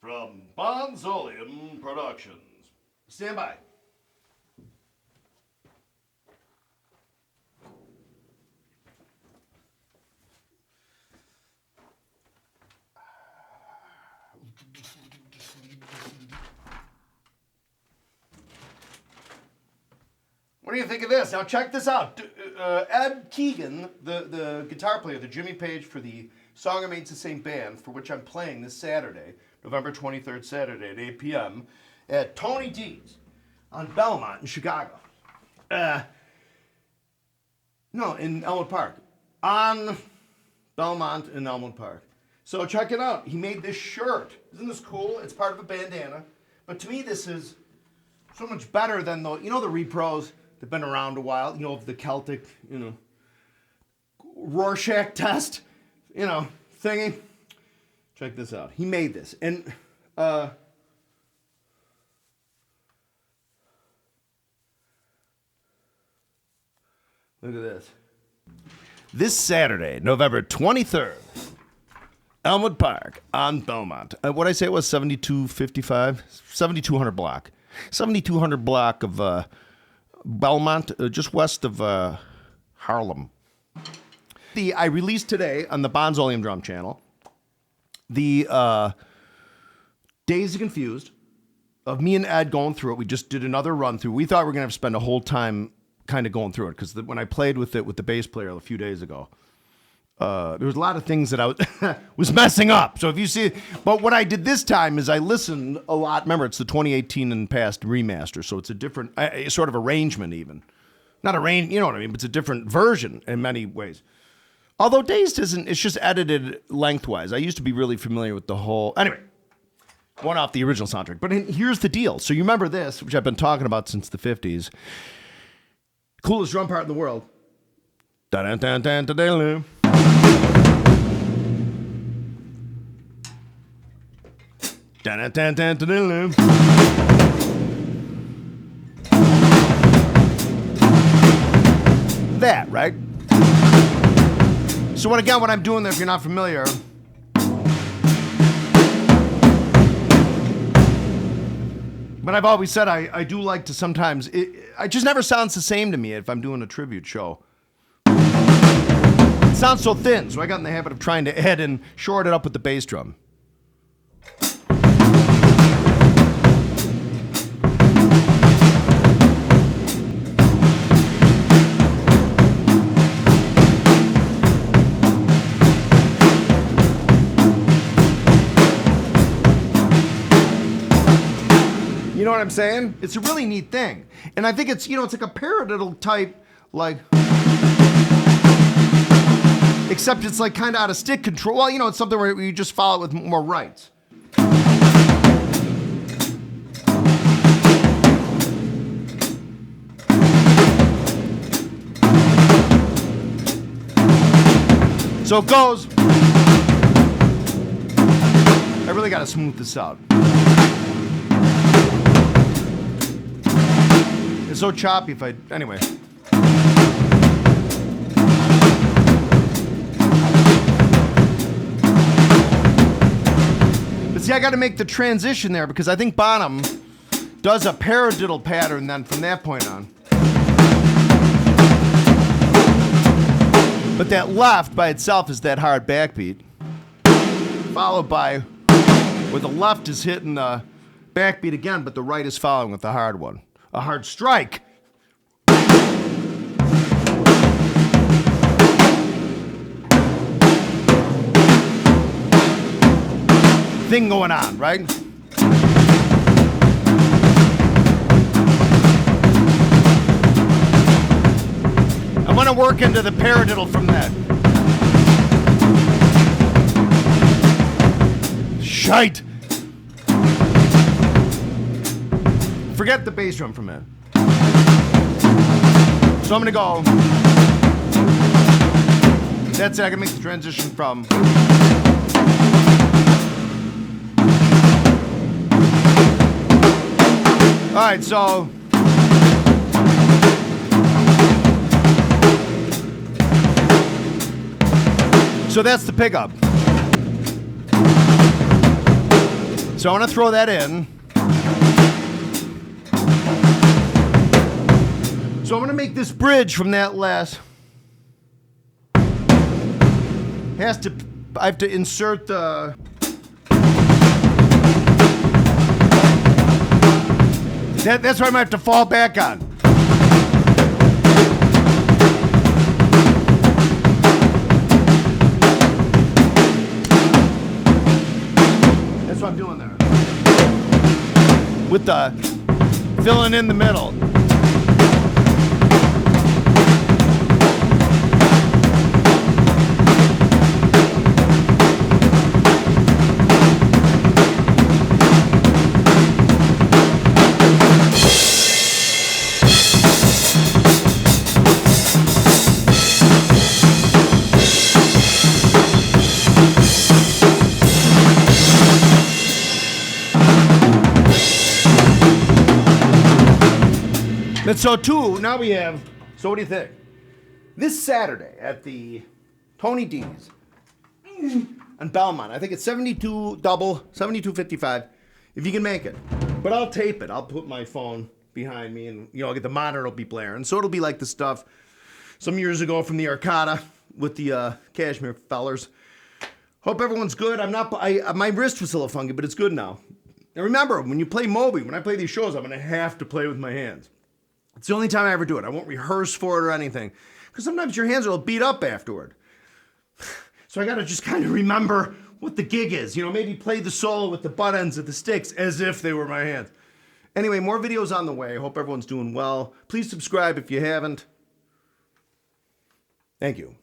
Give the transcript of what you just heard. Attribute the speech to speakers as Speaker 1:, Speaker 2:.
Speaker 1: from Bonzolium Productions. Stand by. What do you think of this? Now check this out. Ed Keegan, the guitar player, the Jimmy Page for the Song Remains the Same band, for which I'm playing this Saturday, November 23rd, Saturday at 8 p.m. at Tony D's on Belmont in Chicago. No, in Elmwood Park. On Belmont in Elmwood Park. So check it out. He made this shirt. Isn't this cool? It's part of a bandana. But to me, this is so much better than the repros. They've been around a while, the Celtic, Rorschach test, thingy. Check this out. He made this. And, look at this. This Saturday, November 23rd, Elmwood Park on Belmont. What I say it was 7255? 7200 block. 7200 block of, Belmont, just west of Harlem. I released today on the Bonzolium Drum channel the Dazed and Confused of me and Ed going through it. We just did another run through. We thought we were going to have to spend a whole time kind of going through it because when I played with it with the bass player a few days ago, there was a lot of things that I was messing up. So if you see, but what I did this time is I listened a lot. Remember, it's the 2018 and past remaster, so it's a different sort of arrangement even. Not arrange, you know what I mean, but it's a different version in many ways. Although Dazed isn't, it's just edited lengthwise. I used to be really familiar with the whole, anyway, one off the original soundtrack. But here's the deal. So you remember this, which I've been talking about since the 50s. Coolest drum part in the world. Da-da-da-da-da-da-da. That, right? So what I'm doing there, if you're not familiar, but I've always said I do like to sometimes, it just never sounds the same to me if I'm doing a tribute show. It sounds so thin, so I got in the habit of trying to add and short it up with the bass drum. You know what I'm saying? It's a really neat thing. And I think it's, it's like a paradiddle type, except it's like kind of out of stick control. Well, it's something where you just follow it with more rights. So it goes. I really got to smooth this out. It's so choppy anyway. But see, I got to make the transition there because I think Bonham does a paradiddle pattern then from that point on. But that left by itself is that hard backbeat, followed by where the left is hitting the backbeat again, but the right is following with the hard one. A hard strike. Thing going on, right? I want to work into the paradiddle from that. Shite! Forget the bass drum for a minute. So I'm gonna go. That's it, I can make the transition from. Alright, so. So that's the pickup. So I want to throw that in. So I'm going to make this bridge from that last. I have to insert the. That's what I might have to fall back on. That's what I'm doing there. With the filling in the middle. And so now we have, so what do you think? This Saturday at the Tony D's on Belmont, I think it's 72 double, 72.55, if you can make it. But I'll tape it. I'll put my phone behind me and, I'll get the monitor, it'll be blaring. So it'll be like the stuff some years ago from the Arcada with the Cashmere fellers. Hope everyone's good. My wrist was a little funky, but it's good now. And remember, when you play Moby, when I play these shows, I'm going to have to play with my hands. It's the only time I ever do it. I won't rehearse for it or anything. Because sometimes your hands will beat up afterward. So I got to just kind of remember what the gig is. Maybe play the solo with the butt ends of the sticks as if they were my hands. Anyway, more videos on the way. Hope everyone's doing well. Please subscribe if you haven't. Thank you.